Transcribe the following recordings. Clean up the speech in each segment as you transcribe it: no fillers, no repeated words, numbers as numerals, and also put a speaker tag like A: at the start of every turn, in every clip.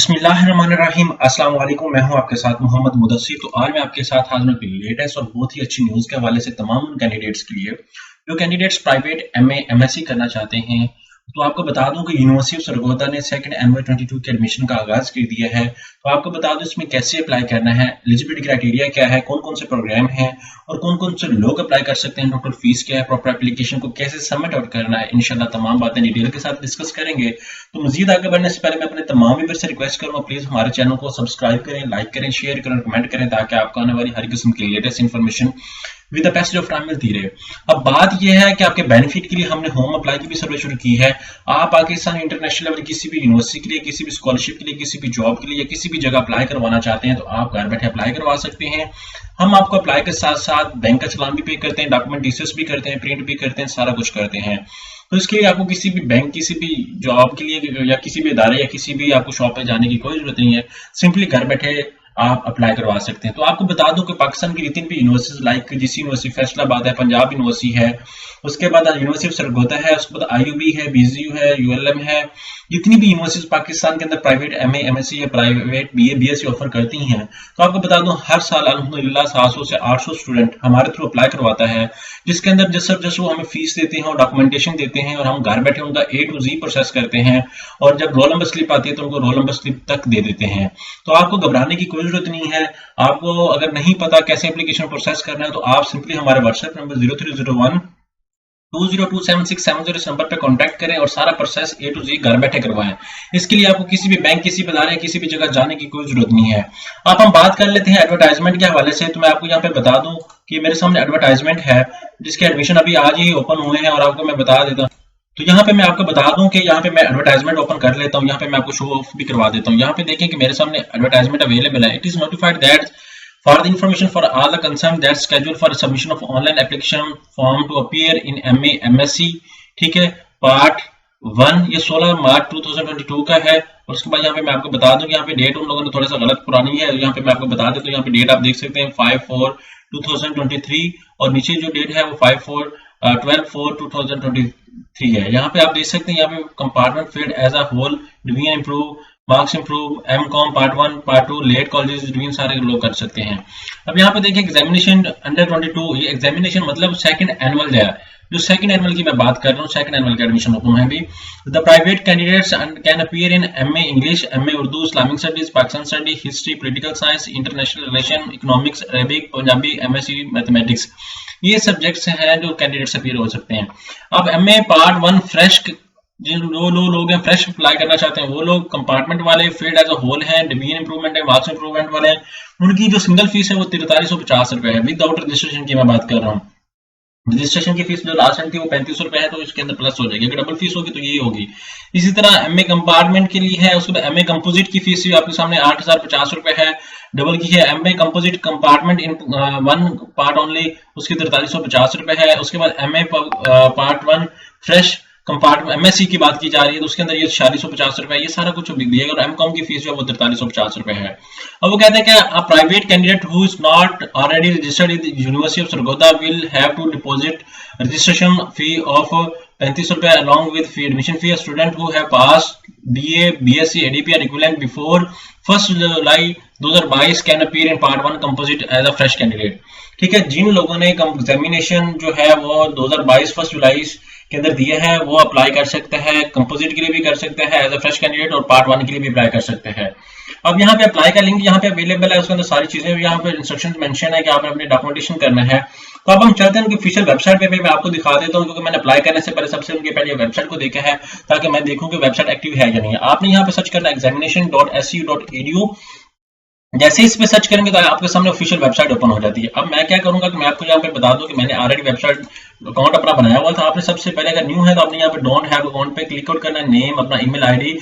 A: बिस्मिल्लाहिर्रहमानिर्रहीम। अस्सलाम वालेकुम। मैं हूं आपके साथ मोहम्मद मुदस्सिर। तो आज मैं आपके साथ हाजिर हूं लेटेस्ट और बहुत ही अच्छी न्यूज़ के हवाले से तमाम उन कैंडिडेट्स के लिए जो कैंडिडेट्स प्राइवेट एमए एमएससी करना चाहते हैं। तो आपको बता दूं कि यूनिवर्सिटी ऑफ सरगोदा ने सेकंड एनुअल 22 के एडमिशन का आगाज कर दिया है। तो आपको बता दूं इसमें कैसे अप्लाई करना है, एलिजिबिलिटी क्राइटेरिया क्या है, कौन कौन से प्रोग्राम हैं और कौन कौन से लोग अप्लाई कर सकते हैं, टोटल फीस क्या है, प्रॉपर एप्लीकेशन को कैसे सबमिट आउट करना है। इंशाल्लाह तमाम बातें डिटेल के साथ डिस्कस करेंगे। तो मजीद आगे बढ़ने से पहले मैं अपने तमाम व्यूअर्स से रिक्वेस्ट करूंगा, प्लीज हमारे चैनल को सब्सक्राइब करें, लाइक करें, शेयर करें, कमेंट करें ताकि आपको आने वाली हर किस्म की latest information with the passage of time मिलती रहे। अब बात यह है कि आपके बेनिफिट के लिए हमने होम अप्लाई की भी सर्विस शुरू की है। आप पाकिस्तान इंटरनेशनल लेवल किसी भी यूनिवर्सिटी के लिए, किसी भी स्कॉलरशिप के लिए, किसी भी जॉब के लिए या किसी भी जगह अप्लाई करवाना चाहते हैं तो आप घर बैठे अप्लाई करवा सकते हैं। हम आपको अप्लाई के साथ साथ बैंक का चलान भी पे करते हैं, डॉक्यूमेंट डिस्कस भी करते हैं, प्रिंट भी करते हैं, सारा कुछ करते हैं। तो इसके लिए आपको किसी भी बैंक, किसी भी जॉब के लिए या किसी भी इदारे या किसी भी आपको शॉप पे जाने की कोई जरूरत नहीं है। सिंपली घर बैठे आप अप्लाई करवा सकते हैं। तो आपको बता दूं कि पाकिस्तान की जितनी भी universities like GC university Faisalabad है, पंजाब यूनिवर्सिटी है, उसके बाद यूनिवर्सिटी ऑफ सरगोदा है, उसके बाद आईयूबी है, बीजीयू है, यूएलएम है, जितनी भी यूनिवर्सिटीज पाकिस्तान के अंदर प्राइवेट एमए एमएससी या प्राइवेट बीए बीएससी ऑफर करती हैं। तो आपको बता दूं हर साल अल्हम्दुलिल्लाह 700 से 800 स्टूडेंट हमारे थ्रू अप्लाई करवाता है, जिसके अंदर जैसे वो हमें फीस देते हैं और डॉक्यूमेंटेशन देते हैं और हम घर बैठे उनका ए टू जी प्रोसेस करते हैं और जब रोल नंबर स्लिप आती है तो उनको रोल नंबर स्लिप तक दे देते हैं। तो आपको घबराने की कोई जरूरत नहीं है। आपको अगर नहीं पता कैसे एप्लीकेशन प्रोसेस करना है तो आप सिंपली हमारे व्हाट्सएप नंबर 0301 202767 नंबर पे कांटेक्ट करें और सारा प्रोसेस ए टू जी घर बैठे करवाएं। इसके लिए आपको किसी भी बैंक, किसी भी इदारे, किसी भी जगह जाने की कोई जरूरत नहीं है। अब हम बात कर लेते हैं एडवर्टाइजमेंट के हवाले से। तो मैं आपको यहाँ पे बता दूं कि मेरे सामने एडवर्टाइजमेंट है जिसके एडमिशन अभी आज ही ओपन हुए हैं और आपको मैं बता देता हूँ। तो यहाँ पे मैं आपको बता दूं कि यहाँ पे मैं एडवर्टाइजमेंट ओपन कर लेता हूँ। यहाँ पे मैं आपको शो ऑफ भी करवा देता हूँ। यहाँ पे देखें कि मेरे सामने एडवर्टाइजमेंट अवेलेबल है। It is notified that for the information for all the concerned that scheduled for submission of online application form to appear in MA MSc, ठीक है, पार्ट 1 ये 16 मार्च 2022 का है। और उसके बाद यहाँ पे मैं आपको बता दूं कि यहाँ पे डेट उन लोगों ने थोड़ा सा गलत पुरानी है। यहाँ पे मैं आपको बता देता हूँ, यहाँ पे डेट आप देख सकते हैं 5/4/2023 और नीचे जो डेट है वो 12/4/2023 है। यहाँ पे आप देख सकते हैं, यहाँ पे compartment field as a whole, division improve, marks improve, M com part 1 part 2, late colleges division सारे लोग कर सकते हैं। अब यहाँ पे देखिए एग्जामिनेशन अंडर 22, ये एग्जामिनेशन मतलब सेकंड एनुअल है। जो सेकंड एनुअल की मैं बात कर रहा हूँ, सेकंड एनुअल का एडमिशन ओपन है अभी। The private candidates can appear in MA English, MA Urdu, Islamic studies, Pakistan study, history, political science, international relation, economics, Arabic, Punjabi, MSc mathematics, ये सब्जेक्ट्स हैं जो कैंडिडेट्स अपीयर हो सकते हैं। अब एमए पार्ट 1 फ्रेश जिन लोग हैं फ्रेश अप्लाई करना चाहते हैं वो लोग, कंपार्टमेंट वाले, फील्ड एज अ होल है, डिवीजन इंप्रूवमेंट है, मार्क्स इंप्रूवमेंट वाले हैं, उनकी जो सिंगल फीस है वो 4350 रुपए है। विदाउट रजिस्ट्रेशन की मैं बात कर रहा हूँ। रजिस्ट्रेशन की फीस जो लास्ट टाइम थी वो 3500 रुपए है, तो इसके अंदर प्लस हो जाएगी। अगर डबल फीस होगी तो ये होगी। इसी तरह एमए कंपार्टमेंट के लिए है, उसके बाद एमए कंपोजिट की फीस आपके सामने 8050 रुपए है, डबल की है। एमए कंपोजिट कंपार्टमेंट इन 1 पार्ट ओनली, उसकी 4350 रुपए है। उसके बाद MA part 1 fresh compartment MSc की बात की जा रही है तो उसके अंदर ये 4650 रुपए, ये सारा कुछ दिएगा। और एमकॉम की फीस जो है वो 4350 रुपए है। अब वो कहते हैं कि अ private candidate who is not already registered in university of Sargodha will have to deposit registration fee of 35 रुपए along with fee admission fee. Student who have passed BA BSc ADP और equivalent before 1 July 2022 can appear in part 1 composite as a fresh candidate. ठीक है, जिन लोगों ने examination जो है वो 2022 1 जुलाई के अंदर दिए हैं वो अप्लाई कर सकते हैं, कंपोजिट के लिए भी कर सकते हैं एज अ फ्रेश कैंडिडेट और पार्ट 1 के लिए भी अप्लाई कर सकते हैं। अब यहाँ पे अप्लाई का लिंक यहाँ पे अवेलेबल है, उसके अंदर सारी चीजें यहाँ पे इंस्ट्रक्शंस मेंशन है कि आपने अपने डॉक्यूमेंटेशन करना है। तो अब हम चलते हैं उनकी ऑफिशियल वेबसाइट पे मैं आपको दिखा देता हूँ, क्योंकि मैंने अप्लाई करने से पहले सबसे उनके पहले वेबसाइट को देखा है ताकि मैं देखूं कि वेबसाइट एक्टिव है या नहीं। आपने यहाँ पे सर्च करना examination.su.edu। जैसे इस पे सर्च करेंगे तो आपके सामने ऑफिशियल वेबसाइट ओपन हो जाती है। अब मैं क्या करूंगा कि मैं आपको यहाँ पे बता दूं कि मैंने ऑलरेडी वेबसाइट अकाउंट अपना बनाया हुआ था। आपने सबसे पहले अगर न्यू है तो आपने यहाँ पे डोंट हैव अकाउंट पे क्लिक आउट करना है, नेम, अपना ईमेल आईडी।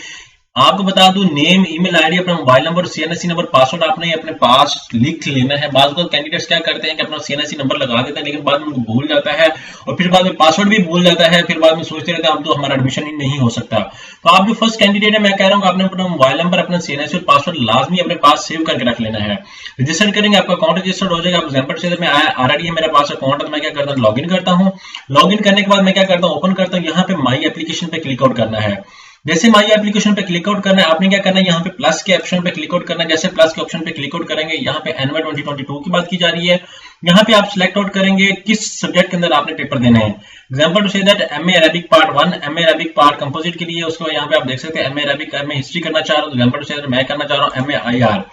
A: आपको बता दूं नेम, ईमेल आईडी, अपना मोबाइल नंबर, सीएनएससी नंबर, पासवर्ड आपने अपने पास लिख लेना है। बात कैंडिडेट्स क्या करते हैं कि अपना सीएनएससी नंबर लगा देते हैं लेकिन बाद में उनको भूल जाता है और फिर बाद में पासवर्ड भी भूल जाता है, फिर बाद में सोचते रहते हैं अब तो हमारा एडमिशन ही नहीं हो सकता। तो आप जो फर्स्ट कैंडिडेट है मैं कह रहा हूँ आपने अपना मोबाइल नंबर, अपना सीएनएससी और पासवर्ड लाजमी अपने पास सेव करके रख लेना है। रजिस्टर करेंगे आपका अकाउंट रजिस्टर्ड हो जाएगा। एग्जाम्पल से मैं ऑलरेडी है मेरे पास अकाउंट, तो मैं क्या करता हूँ लॉगिन करता हूँ। लॉगिन करने के बाद मैं क्या करता हूँ ओपन करता हूँ, यहाँ पे माई एप्लीकेशन पे क्लिक आउट करना है। जैसे माई एप्लीकेशन पे क्लिक आउट करना है, आपने क्या करना है, यहाँ पे प्लस के ऑप्शन पे क्लिक आउट करना है। जैसे प्लस के ऑप्शन पे क्लिक आउट करेंगे, यहाँ पे एनुअल 2022 की बात की जा रही है। यहाँ पे आप सिलेक्ट आउट करेंगे किस सब्जेक्ट के अंदर आपने पेपर देने हैं। Example to say that MA Arabic part 1, MA Arabic part composite के लिए, उसको यहाँ पे आप देख सकते हैं एमए अरेबिक, एमए हिस्ट्री करना चाह रहा हूँ। एग्जाम्पल टू से दैट मैं करना चाह रहा हूँ एमए आईआर।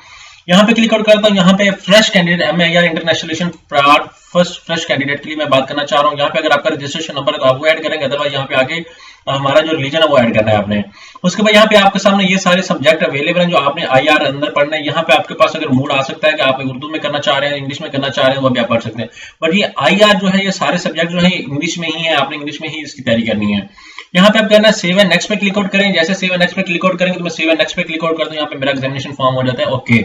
A: यहाँ पे क्लिक आउट करता हूँ, यहाँ पे fresh candidate MA IR international part first fresh candidate के लिए मैं बात करना चाह रहा हूँ। यहाँ पे अगर आपका रजिस्ट्रेशन नंबर है तो आप वो ऐड करेंगे, अदरवाइज यहाँ पे आगे हमारा जो रिलीजन है वो ऐड करना है आपने। उसके बाद यहाँ पे आपके सामने ये सारे सब्जेक्ट अवेलेबल हैं जो आपने आईआर अंदर पढ़ना है। यहाँ पे आपके पास अगर मूड आ सकता है कि आप उर्दू में करना चाह रहे हैं, इंग्लिश में करना चाह रहे हैं, वो भी आप पढ़ सकते हैं। बट ये आईआर जो है, ये सारे सब्जेक्ट जो है इंग्लिश में ही है, आपने इंग्लिश में ही इसकी तैयारी करनी है। यहाँ पे आप करना है सेव एंड नेक्स्ट पे क्लिक आउट करें। जैसे सेव एंड नेक्स्ट पे क्लिक आउट करेंगे तो मैं सेव एंड नेक्स्ट पे क्लिक आउट करता हूँ, यहाँ पे मेरा एग्जामिनेशन फॉर्म हो जाता है। ओके,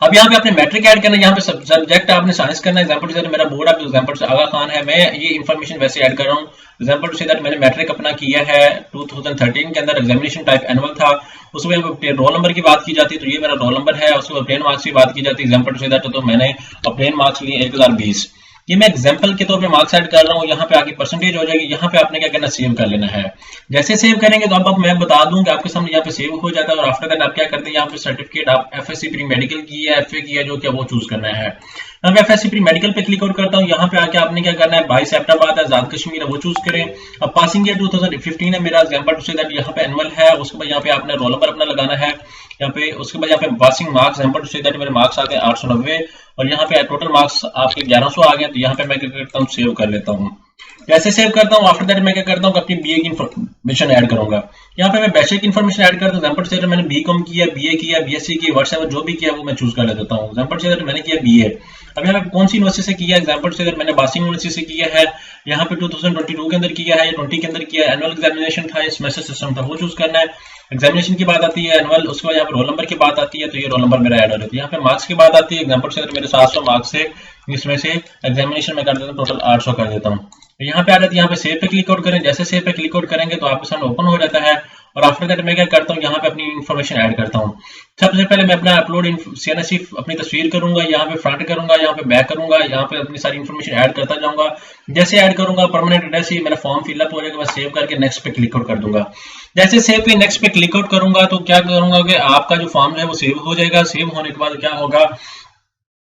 A: अब यहाँ पे आपने मैट्रिक ऐड करना है, यहाँ पे सब्जेक्ट आपने साइंस करना है। एग्जांपल से मेरा बोर्ड है, एग्जांपल से आगा खान है, मैं ये इन्फॉर्मेशन वैसे ऐड कर रहा हूँ। एग्जांपल से दैट मैंने मैट्रिक अपना किया है 2013 के अंदर, एग्जामिनेशन टाइप एनुअल था। उसमें रोल नंबर की बात की जाती है तो ये मेरा रोल नंबर है। उसमें ऑब्टेन मार्क्स की बात की जाती है, एग्जांपल से दैट तो मैंने ऑब्टेन मार्क्स लिए 1020। ये मैं एग्जांपल के तौर पे मार्क्स ऐड कर रहा हूँ। यहाँ पे आगे परसेंटेज हो जाएगी, यहाँ पे आपने क्या करना, सेव कर लेना है। जैसे सेव करेंगे तो अब मैं बता दूं कि आपके सामने यहाँ पे सेव हो जाता है। और आफ्टर दैट आप क्या करते हैं, यहाँ पे सर्टिफिकेट आप एफएससी प्री मेडिकल की है, एफए की है, जो क्या वो चूज करना है। मैं एफएससी प्री मेडिकल पे क्लिक आउट करता हूँ। यहाँ पे आके आपने क्या करना है, 22 एबटाबाद है, आजाद कश्मीर है, वो चूज करें। अब पासिंग ईयर 2015 है मेरा, एग्जांपल टू से दैट यहाँ पे एनुअल है। उसके बाद यहाँ पे आपने रोल नंबर अपना लगाना है यहाँ पे। उसके बाद यहाँ पे passing marks, example to say that मेरे मार्क्स आ गए 890 और यहाँ पे टोटल मार्क्स आपके 1100 आ गए। तो यहाँ पे मैं क्या करता हूँ, सेव कर लेता हूँ। जैसे सेव करता हूँ, आफ्टर दैट मैं क्या करता हूँ, अपनी बीए की इन्फॉर्मेशन ऐड करूंगा। यहाँ पे मैं बैचलर की इन्फॉर्मेशन ऐड करता हूँ। एग्जांपल से मैंने बीकॉम किया, बीए किया, बीएससी की, व्हाट्सएवर जो भी किया वो मैं चूज कर लेता हूँ। एग्जांपल से मैंने किया बीए। अब यहाँ पे कौन सी यूनिवर्सिटी से किया, एग्जांपल से मैंने बासिंग यूनिवर्सिटी से किया है। यहाँ पे 2022 के अंदर किया है या 20 के अंदर किया है। एनुअल एग्जामिनेशन था या सेमेस्टर सिस्टम था, वो चूज करना है। एग्जामिनेशन की बात आती है एनुअल, उसके बाद यहाँ पे रोल नंबर की बात आती है तो ये रोल नंबर मेरा ऐड हो जाता है। यहाँ पे मार्क्स की बात आती है, एग्जांपल से मेरे 700 मार्क्स है, इसमें से एग्जामिनेशन में कर देता हूँ टोटल 800 कर देता हूँ। तो यहाँ पे आ जाती है, यहाँ पे सेव पे क्लिक आउट करें। जैसे सेव पे क्लिक आउट करेंगे तो आपके सामने ओपन हो जाता है। और आफ्टर दैट मैं क्या करता हूँ, यहाँ पे अपनी इन्फॉर्मेशन ऐड करता हूँ। सबसे पहले मैं अपना अपलोड सीएनएससी अपनी तस्वीर करूंगा, यहाँ पे फ्रंट करूंगा, यहाँ पे बैक करूंगा, यहाँ पे अपनी सारी इन्फॉर्मेशन ऐड करता जाऊंगा। जैसे ऐड करूंगा परमानेंट एड्रेस ही मेरा फॉर्म फिलअप हो जाएगा। मैं सेव करके नेक्स्ट पे क्लिक आउट कर दूंगा। जैसे सेव पे नेक्स्ट पे क्लिक आउट करूंगा तो क्या करूंगा कि आपका जो फॉर्म है वो सेव हो जाएगा। सेव होने के बाद क्या होगा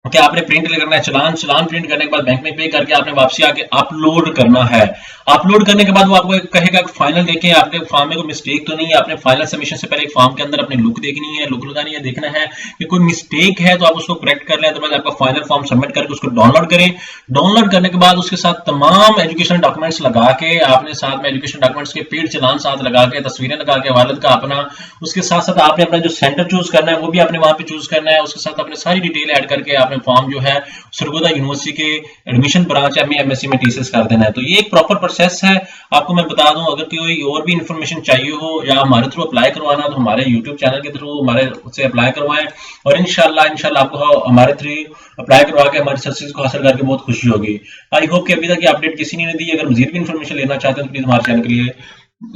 A: कि आपने प्रिंट करना है, चलान प्रिंट करने के बाद बैंक में पे करके आपने वापसी आके अपलोड करना है। अपलोड करने के बाद वो आपको कहेगा फाइनल देखें आपके फॉर्म में कोई मिस्टेक तो नहीं है। आपने फाइनल सबमिशन से पहले एक फॉर्म के अंदर अपनी लुक देखनी है, लुक लगानी है, देखना है कि कोई मिस्टेक है तो आप उसको करेक्ट कर लें। तो बाद आपका फाइनल फॉर्म सबमिट करके उसको डाउनलोड करें। डाउनलोड करने के बाद उसके साथ तमाम एजुकेशनल डॉक्यूमेंट्स लगा के, आपने साथ में एजुकेशन डॉक्यूमेंट्स के पेड चलान साथ लगा के, तस्वीरें लगा के वालिद का अपना, उसके साथ साथ आपने अपना जो सेंटर चूज करना है वो भी आपने वहां पे चूज करना है। उसके साथ अपने सारी डिटेल ऐड करके आपने फॉर्म जो है सरगोदा यूनिवर्सिटी के एडमिशन ब्रांच एमएससी में टीसीएस कर देना है। तो ये एक प्रॉपर प्रोसेस है। आपको मैं बता दूं, अगर कोई और भी इंफॉर्मेशन चाहिए हो या हमारे थ्रू अप्लाई करवाना तो हमारे यूट्यूब चैनल के थ्रू हमारे से अप्लाई करवाएं और इंशाल्लाह आपको हमारे थ्रू अप्लाई करवा के हमारी सर्विसेज को हासिल करके बहुत खुशी होगी। आई होप कि अभी तक ये अपडेट किसी ने दी। अगर मजीद भी इंफॉर्मेशन लेना चाहते हैं तो प्लीज हमारे चैनल के लिए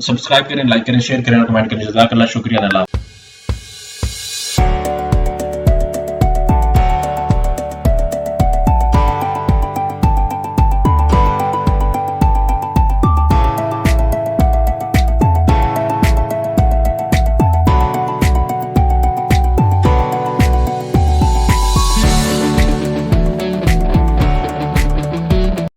A: सब्सक्राइब करें, लाइक करें, शेयर करें और कमेंट करें। जज़ाकल्लाह, शुक्रिया, अल्लाह।